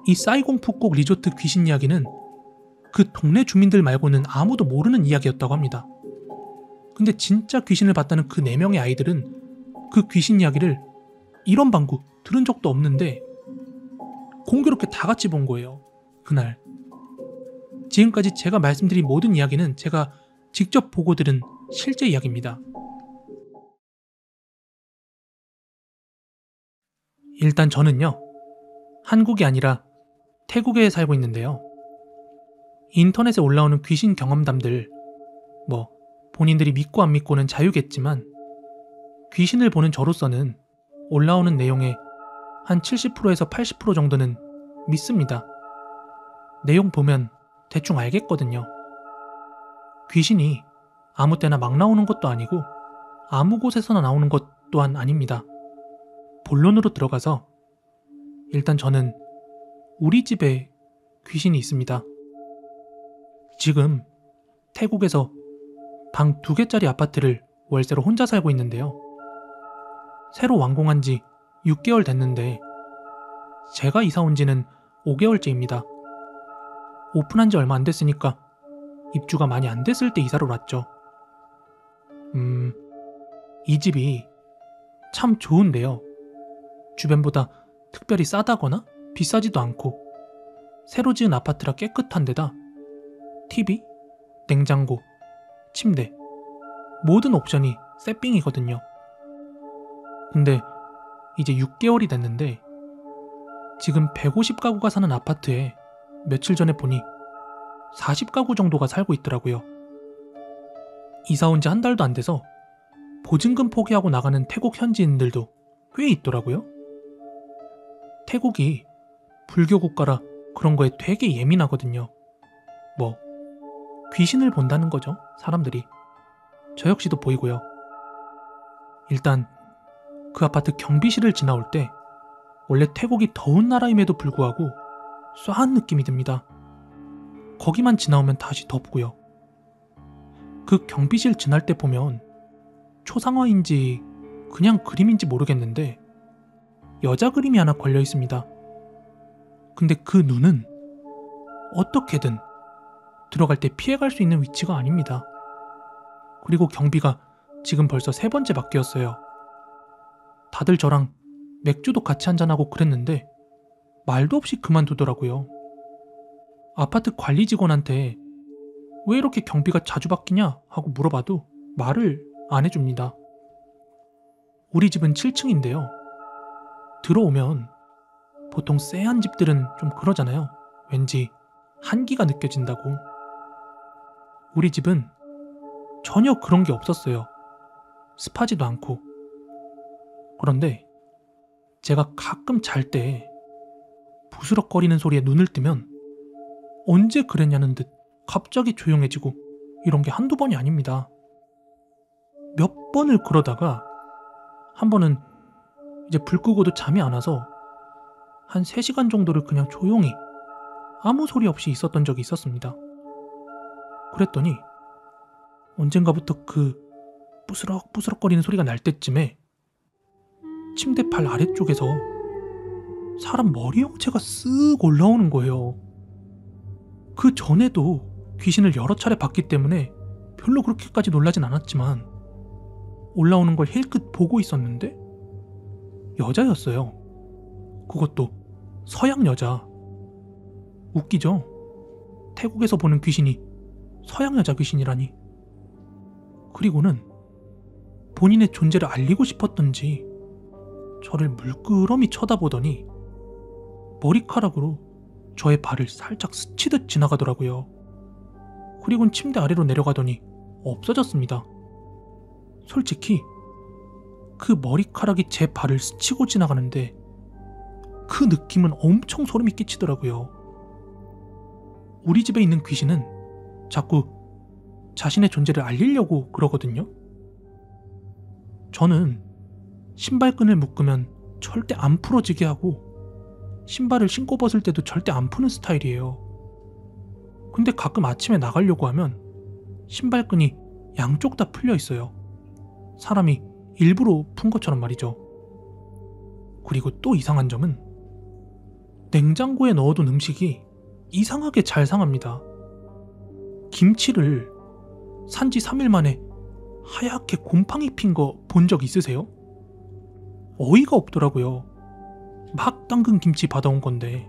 이 사이공 푸콕 리조트 귀신 이야기는 그 동네 주민들 말고는 아무도 모르는 이야기였다고 합니다. 근데 진짜 귀신을 봤다는 그 4명의 아이들은 그 귀신 이야기를 이런 방구 들은 적도 없는데 공교롭게 다 같이 본 거예요. 그날. 지금까지 제가 말씀드린 모든 이야기는 제가 직접 보고 들은 실제 이야기입니다. 일단 저는요, 한국이 아니라 태국에 살고 있는데요. 인터넷에 올라오는 귀신 경험담들, 본인들이 믿고 안 믿고는 자유겠지만 귀신을 보는 저로서는 올라오는 내용의 한 70%에서 80% 정도는 믿습니다. 내용 보면 대충 알겠거든요. 귀신이 아무 때나 막 나오는 것도 아니고 아무 곳에서나 나오는 것 또한 아닙니다. 본론으로 들어가서 일단 저는 우리 집에 귀신이 있습니다. 지금 태국에서 방 2개짜리 아파트를 월세로 혼자 살고 있는데요. 새로 완공한 지 6개월 됐는데 제가 이사 온 지는 5개월째입니다. 오픈한 지 얼마 안 됐으니까 입주가 많이 안 됐을 때 이사를 왔죠. 이 집이 참 좋은데요. 주변보다 특별히 싸다거나 비싸지도 않고 새로 지은 아파트라 깨끗한 데다 TV, 냉장고, 침대 모든 옵션이 새삥이거든요. 근데 이제 6개월이 됐는데 지금 150가구가 사는 아파트에 며칠 전에 보니 40가구 정도가 살고 있더라고요. 이사 온 지 한 달도 안 돼서 보증금 포기하고 나가는 태국 현지인들도 꽤 있더라고요. 태국이 불교 국가라 그런 거에 되게 예민하거든요. 귀신을 본다는 거죠, 사람들이. 저 역시도 보이고요. 일단 그 아파트 경비실을 지나올 때 원래 태국이 더운 나라임에도 불구하고 쏴한 느낌이 듭니다. 거기만 지나오면 다시 덥고요. 그 경비실 지날 때 보면 초상화인지 그냥 그림인지 모르겠는데 여자 그림이 하나 걸려 있습니다. 근데 그 눈은 어떻게든 들어갈 때 피해갈 수 있는 위치가 아닙니다. 그리고 경비가 지금 벌써 3번째 바뀌었어요. 다들 저랑 맥주도 같이 한잔하고 그랬는데 말도 없이 그만두더라고요. 아파트 관리 직원한테 왜 이렇게 경비가 자주 바뀌냐 하고 물어봐도 말을 안 해줍니다. 우리 집은 7층인데요. 들어오면 보통 쎄한 집들은 좀 그러잖아요. 왠지 한기가 느껴진다고. 우리 집은 전혀 그런 게 없었어요. 습하지도 않고. 그런데 제가 가끔 잘 때 부스럭거리는 소리에 눈을 뜨면 언제 그랬냐는 듯 갑자기 조용해지고 이런 게 한두 번이 아닙니다. 몇 번을 그러다가 한 번은 이제 불 끄고도 잠이 안 와서 한 3시간 정도를 그냥 조용히 아무 소리 없이 있었던 적이 있었습니다. 그랬더니 언젠가부터 그 부스럭부스럭거리는 소리가 날 때쯤에 침대 팔 아래쪽에서 사람 머리 형체가 쓱 올라오는 거예요. 그 전에도 귀신을 여러 차례 봤기 때문에 별로 그렇게까지 놀라진 않았지만 올라오는 걸 힐끗 보고 있었는데 여자였어요. 그것도 서양 여자. 웃기죠? 태국에서 보는 귀신이 서양 여자 귀신이라니. 그리고는 본인의 존재를 알리고 싶었던지 저를 물끄러미 쳐다보더니 머리카락으로 저의 발을 살짝 스치듯 지나가더라고요. 그리고는 침대 아래로 내려가더니 없어졌습니다. 솔직히 그 머리카락이 제 발을 스치고 지나가는데 그 느낌은 엄청 소름이 끼치더라고요. 우리 집에 있는 귀신은 자꾸 자신의 존재를 알리려고 그러거든요. 저는 신발끈을 묶으면 절대 안 풀어지게 하고 신발을 신고 벗을 때도 절대 안 푸는 스타일이에요. 근데 가끔 아침에 나가려고 하면 신발끈이 양쪽 다 풀려 있어요. 사람이 일부러 푼 것처럼 말이죠. 그리고 또 이상한 점은 냉장고에 넣어둔 음식이 이상하게 잘 상합니다. 김치를 산지 3일 만에 하얗게 곰팡이 핀 거 본 적 있으세요? 어이가 없더라고요. 막 담근 김치 받아온 건데.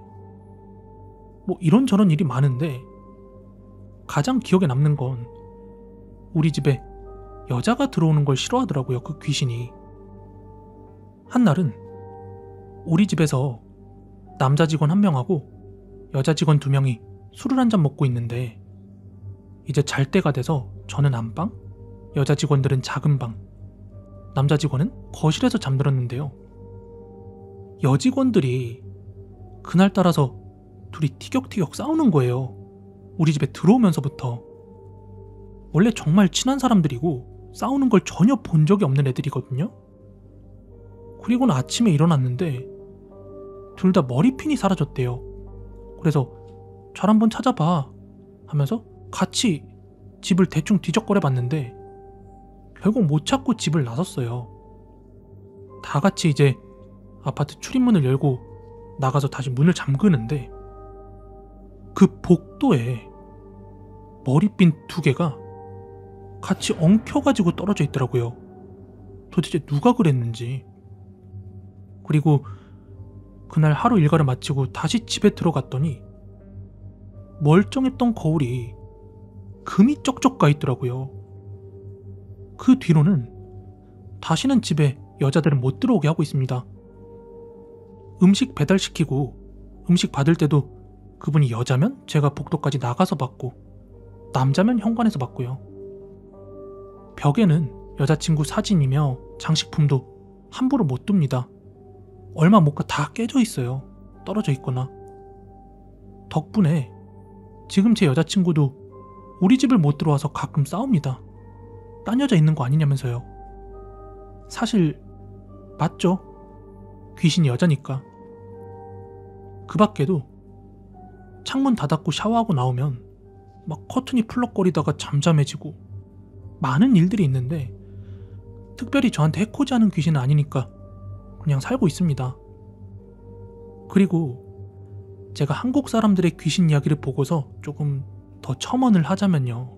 뭐 이런저런 일이 많은데 가장 기억에 남는 건 우리 집에 여자가 들어오는 걸 싫어하더라고요, 그 귀신이. 한날은 우리 집에서 남자 직원 1명하고 여자 직원 2명이 술을 한잔 먹고 있는데 이제 잘 때가 돼서 저는 안방, 여자 직원들은 작은 방, 남자 직원은 거실에서 잠들었는데요. 여직원들이 그날따라서 둘이 티격태격 싸우는 거예요. 우리 집에 들어오면서부터. 원래 정말 친한 사람들이고 싸우는 걸 전혀 본 적이 없는 애들이거든요. 그리고는 아침에 일어났는데 둘 다 머리핀이 사라졌대요. 그래서 잘 한번 찾아봐 하면서 같이 집을 대충 뒤적거려 봤는데 결국 못 찾고 집을 나섰어요. 다 같이 이제 아파트 출입문을 열고 나가서 다시 문을 잠그는데 그 복도에 머리핀 2개가 같이 엉켜가지고 떨어져 있더라고요. 도대체 누가 그랬는지. 그리고 그날 하루 일과를 마치고 다시 집에 들어갔더니 멀쩡했던 거울이 금이 쩍쩍 가 있더라고요. 그 뒤로는 다시는 집에 여자들은 못 들어오게 하고 있습니다. 음식 배달시키고 음식 받을 때도 그분이 여자면 제가 복도까지 나가서 받고 남자면 현관에서 받고요. 벽에는 여자친구 사진이며 장식품도 함부로 못 둡니다. 얼마 못 가 다 깨져 있어요. 떨어져 있거나. 덕분에 지금 제 여자친구도 우리 집을 못 들어와서 가끔 싸웁니다. 딴 여자 있는 거 아니냐면서요. 사실 맞죠. 귀신이 여자니까. 그 밖에도 창문 닫았고 샤워하고 나오면 막 커튼이 풀럭거리다가 잠잠해지고 많은 일들이 있는데 특별히 저한테 해코지하는 귀신은 아니니까 그냥 살고 있습니다. 그리고 제가 한국 사람들의 귀신 이야기를 보고서 조금 더 첨언을 하자면요.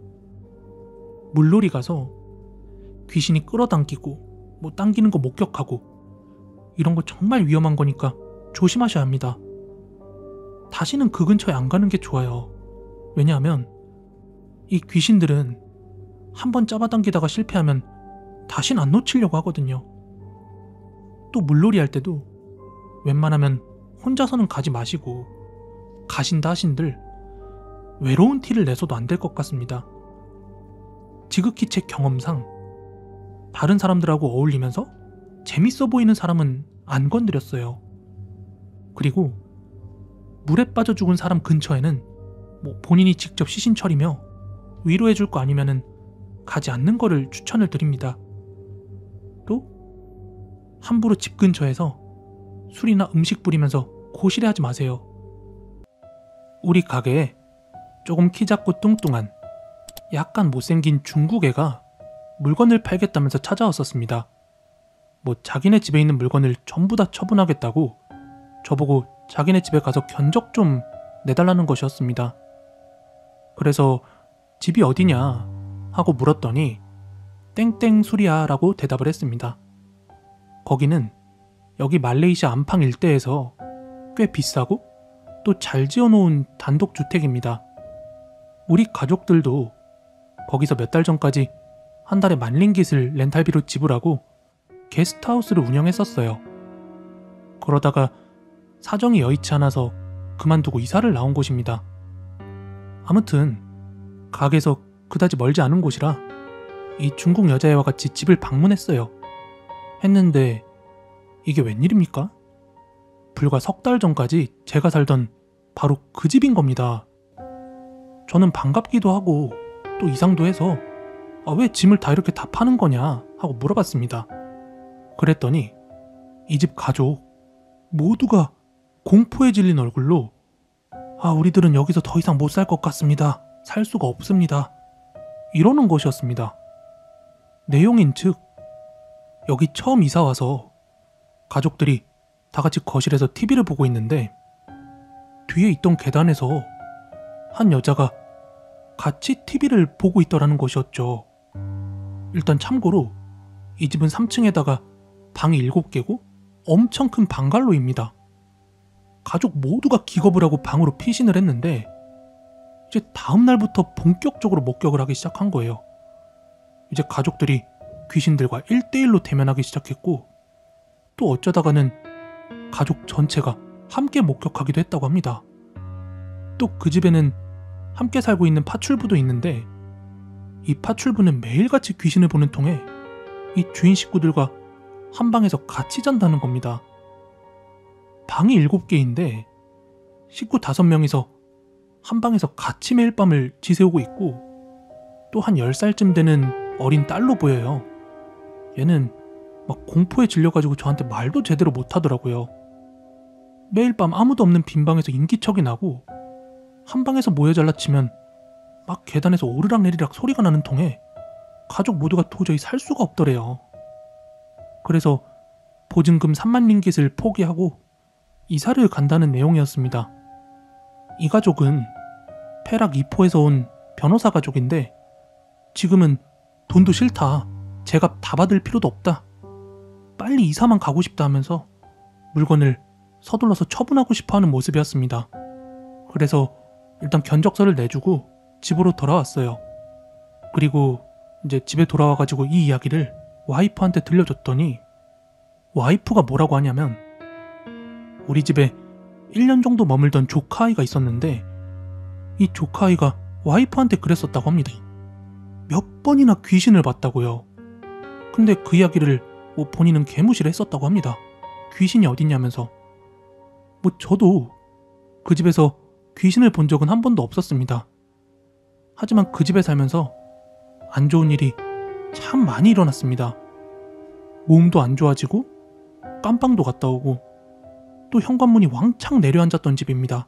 물놀이 가서 귀신이 끌어당기고 뭐 당기는 거 목격하고 이런 거 정말 위험한 거니까 조심하셔야 합니다. 다시는 그 근처에 안 가는 게 좋아요. 왜냐하면 이 귀신들은 한번 잡아당기다가 실패하면 다신 안 놓치려고 하거든요. 또 물놀이 할 때도 웬만하면 혼자서는 가지 마시고 가신다 하신들 외로운 티를 내서도 안 될 것 같습니다. 지극히 제 경험상 다른 사람들하고 어울리면서 재밌어 보이는 사람은 안 건드렸어요. 그리고 물에 빠져 죽은 사람 근처에는 뭐 본인이 직접 시신처리며 위로해줄 거 아니면은 가지 않는 거를 추천을 드립니다. 또 함부로 집 근처에서 술이나 음식 뿌리면서 고시래하지 마세요. 우리 가게에 조금 키 작고 뚱뚱한 약간 못생긴 중국 애가 물건을 팔겠다면서 찾아왔었습니다. 뭐 자기네 집에 있는 물건을 전부 다 처분하겠다고 저보고 자기네 집에 가서 견적 좀 내달라는 것이었습니다. 그래서 집이 어디냐 하고 물었더니 땡땡 수리야 라고 대답을 했습니다. 거기는 여기 말레이시아 안팡 일대에서 꽤 비싸고 또 잘 지어놓은 단독주택입니다. 우리 가족들도 거기서 몇 달 전까지 한 달에 만링깃을 렌탈비로 지불하고 게스트하우스를 운영했었어요. 그러다가 사정이 여의치 않아서 그만두고 이사를 나온 곳입니다. 아무튼 가게에서 그다지 멀지 않은 곳이라 이 중국 여자애와 같이 집을 방문했어요. 했는데 이게 웬일입니까? 불과 석 달 전까지 제가 살던 바로 그 집인 겁니다. 저는 반갑기도 하고 또 이상도 해서 왜 짐을 다 이렇게 다 파는 거냐 하고 물어봤습니다. 그랬더니 이 집 가족 모두가 공포에 질린 얼굴로 우리들은 여기서 더 이상 못 살 것 같습니다. 살 수가 없습니다. 이러는 것이었습니다. 내용인 즉 여기 처음 이사와서 가족들이 다 같이 거실에서 TV를 보고 있는데 뒤에 있던 계단에서 한 여자가 같이 TV를 보고 있더라는 것이었죠. 일단 참고로 이 집은 3층에다가 방이 7개고 엄청 큰 방갈로입니다. 가족 모두가 기겁을 하고 방으로 피신을 했는데 이제 다음 날부터 본격적으로 목격을 하기 시작한 거예요. 이제 가족들이 귀신들과 1대1로 대면하기 시작했고 또 어쩌다가는 가족 전체가 함께 목격하기도 했다고 합니다. 또 그 집에는 함께 살고 있는 파출부도 있는데 이 파출부는 매일같이 귀신을 보는 통에 이 주인 식구들과 한 방에서 같이 잔다는 겁니다. 방이 7개인데 식구 5명이서 한 방에서 같이 매일 밤을 지새우고 있고 또 한 10살쯤 되는 어린 딸로 보여요. 얘는 막 공포에 질려가지고 저한테 말도 제대로 못하더라고요. 매일 밤 아무도 없는 빈 방에서 인기척이 나고 한 방에서 모여 잘라치면 막 계단에서 오르락내리락 소리가 나는 통에 가족 모두가 도저히 살 수가 없더래요. 그래서 보증금 3만 링깃을 포기하고 이사를 간다는 내용이었습니다. 이 가족은 페락 이포에서 온 변호사 가족인데 지금은 돈도 싫다. 제값 다 받을 필요도 없다. 빨리 이사만 가고 싶다 하면서 물건을 서둘러서 처분하고 싶어하는 모습이었습니다. 그래서 일단 견적서를 내주고 집으로 돌아왔어요. 그리고 이제 집에 돌아와가지고 이 이야기를 와이프한테 들려줬더니 와이프가 뭐라고 하냐면 우리 집에 1년 정도 머물던 조카아이가 있었는데 이 조카아이가 와이프한테 그랬었다고 합니다. 몇 번이나 귀신을 봤다고요. 근데 그 이야기를 본인은 개무시를 했었다고 합니다. 귀신이 어딨냐면서. 저도 그 집에서 귀신을 본 적은 한 번도 없었습니다. 하지만 그 집에 살면서 안 좋은 일이 참 많이 일어났습니다. 몸도 안 좋아지고 깜빵도 갔다 오고 또 현관문이 왕창 내려앉았던 집입니다.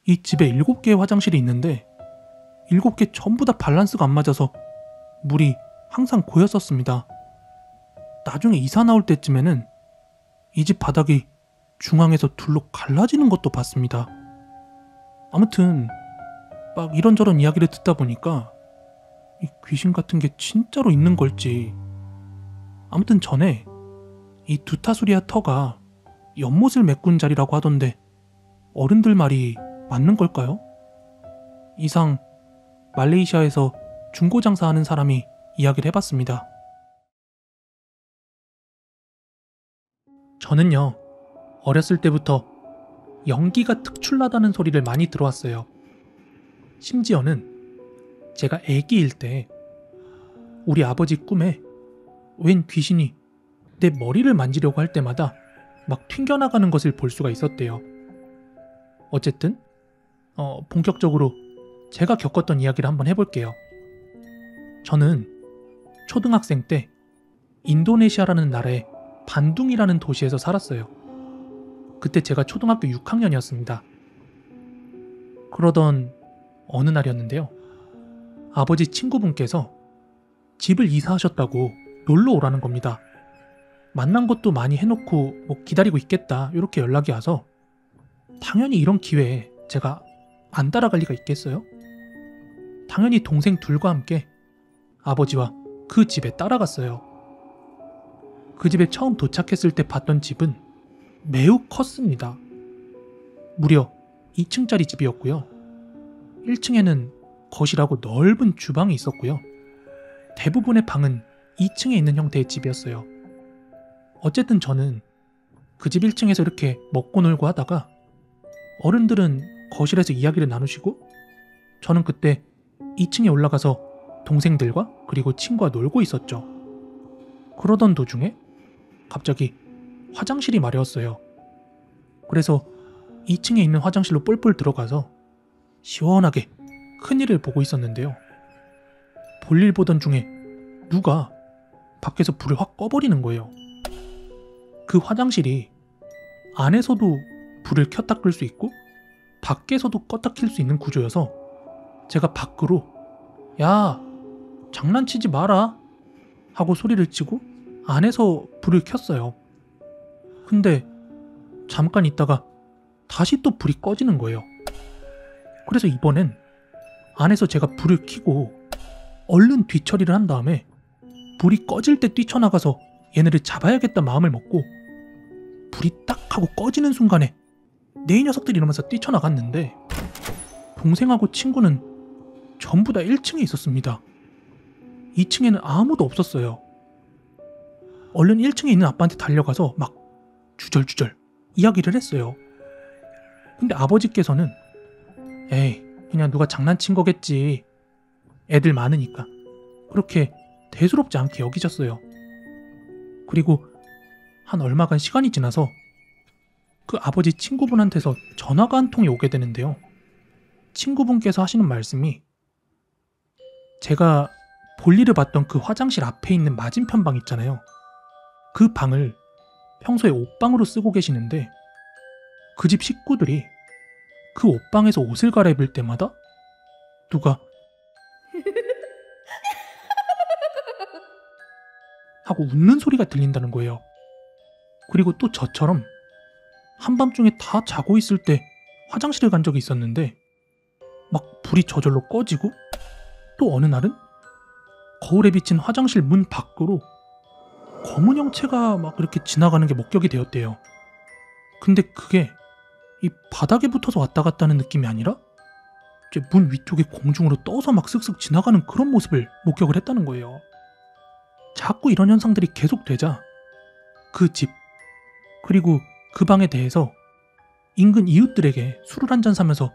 이 집에 7개의 화장실이 있는데 7개 전부 다 밸런스가 안 맞아서 물이 항상 고였었습니다. 나중에 이사 나올 때쯤에는 이 집 바닥이 중앙에서 둘로 갈라지는 것도 봤습니다. 아무튼 막 이런저런 이야기를 듣다 보니까 이 귀신 같은 게 진짜로 있는 걸지. 아무튼 전에 이 두타수리아 터가 연못을 메꾼 자리라고 하던데 어른들 말이 맞는 걸까요? 이상 말레이시아에서 중고장사하는 사람이 이야기를 해봤습니다. 저는요, 어렸을 때부터 연기가 특출나다는 소리를 많이 들어왔어요. 심지어는 제가 애기일 때 우리 아버지 꿈에 웬 귀신이 내 머리를 만지려고 할 때마다 막 튕겨나가는 것을 볼 수가 있었대요. 어쨌든 본격적으로 제가 겪었던 이야기를 한번 해볼게요. 저는 초등학생 때 인도네시아라는 나라의 반둥이라는 도시에서 살았어요. 그때 제가 초등학교 6학년이었습니다. 그러던 어느 날이었는데요. 아버지 친구분께서 집을 이사하셨다고 놀러 오라는 겁니다. 만난 것도 많이 해놓고 기다리고 있겠다 이렇게 연락이 와서 당연히 이런 기회에 제가 안 따라갈 리가 있겠어요? 당연히 동생 둘과 함께 아버지와 그 집에 따라갔어요. 그 집에 처음 도착했을 때 봤던 집은 매우 컸습니다. 무려 2층짜리 집이었고요. 1층에는 거실하고 넓은 주방이 있었고요. 대부분의 방은 2층에 있는 형태의 집이었어요. 어쨌든 저는 그 집 1층에서 이렇게 먹고 놀고 하다가 어른들은 거실에서 이야기를 나누시고 저는 그때 2층에 올라가서 동생들과 그리고 친구와 놀고 있었죠. 그러던 도중에 갑자기 화장실이 마려웠어요. 그래서 2층에 있는 화장실로 뿔뿔 들어가서 시원하게 큰일을 보고 있었는데요. 볼일 보던 중에 누가 밖에서 불을 확 꺼버리는 거예요. 그 화장실이 안에서도 불을 켰다 끌 수 있고 밖에서도 껐다 킬 수 있는 구조여서 제가 밖으로 야, 장난치지 마라 하고 소리를 치고 안에서 불을 켰어요. 근데 잠깐 있다가 다시 또 불이 꺼지는 거예요. 그래서 이번엔 안에서 제가 불을 켜고 얼른 뒤처리를 한 다음에 불이 꺼질 때 뛰쳐나가서 얘네를 잡아야겠다 마음을 먹고 불이 딱 하고 꺼지는 순간에 네 녀석들이 이러면서 뛰쳐나갔는데 동생하고 친구는 전부 다 1층에 있었습니다. 2층에는 아무도 없었어요. 얼른 1층에 있는 아빠한테 달려가서 막 주절주절 이야기를 했어요. 근데 아버지께서는 에이, 그냥 누가 장난친 거겠지. 애들 많으니까. 그렇게 대수롭지 않게 여기셨어요. 그리고 한 얼마간 시간이 지나서 그 아버지 친구분한테서 전화가 한 통이 오게 되는데요. 친구분께서 하시는 말씀이 제가 볼일을 봤던 그 화장실 앞에 있는 맞은편 방 있잖아요. 그 방을 평소에 옷방으로 쓰고 계시는데 그 집 식구들이 그 옷방에서 옷을 갈아입을 때마다 누가 하고 웃는 소리가 들린다는 거예요. 그리고 또 저처럼 한밤중에 다 자고 있을 때 화장실을 간 적이 있었는데 막 불이 저절로 꺼지고 또 어느 날은 거울에 비친 화장실 문 밖으로 검은 형체가 막 이렇게 지나가는 게 목격이 되었대요. 근데 그게 이 바닥에 붙어서 왔다 갔다 하는 느낌이 아니라 이제 문 위쪽에 공중으로 떠서 막 쓱쓱 지나가는 그런 모습을 목격을 했다는 거예요. 자꾸 이런 현상들이 계속되자 그 집 그리고 그 방에 대해서 인근 이웃들에게 술을 한잔 사면서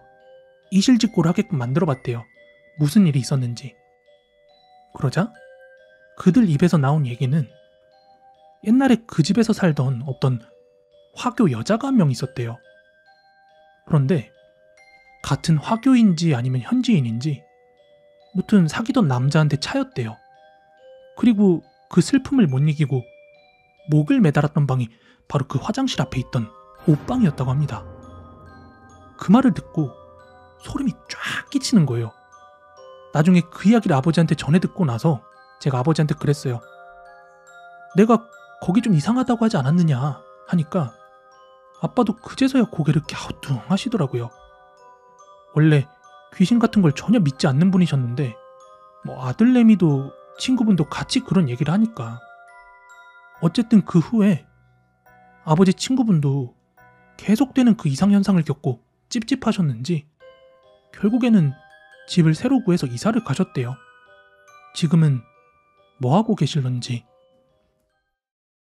이실직고를 하게끔 만들어봤대요. 무슨 일이 있었는지. 그러자 그들 입에서 나온 얘기는 옛날에 그 집에서 살던 어떤 화교 여자가 한 명 있었대요. 그런데 같은 화교인지 아니면 현지인인지 무튼 사귀던 남자한테 차였대요. 그리고 그 슬픔을 못 이기고 목을 매달았던 방이 바로 그 화장실 앞에 있던 옷방이었다고 합니다. 그 말을 듣고 소름이 쫙 끼치는 거예요. 나중에 그 이야기를 아버지한테 전해 듣고 나서 제가 아버지한테 그랬어요. 내가 거기 좀 이상하다고 하지 않았느냐 하니까 아빠도 그제서야 고개를 갸우뚱 하시더라고요. 원래 귀신 같은 걸 전혀 믿지 않는 분이셨는데 뭐 아들내미도 친구분도 같이 그런 얘기를 하니까 어쨌든 그 후에 아버지 친구분도 계속되는 그 이상현상을 겪고 찝찝하셨는지 결국에는 집을 새로 구해서 이사를 가셨대요. 지금은 뭐하고 계실런지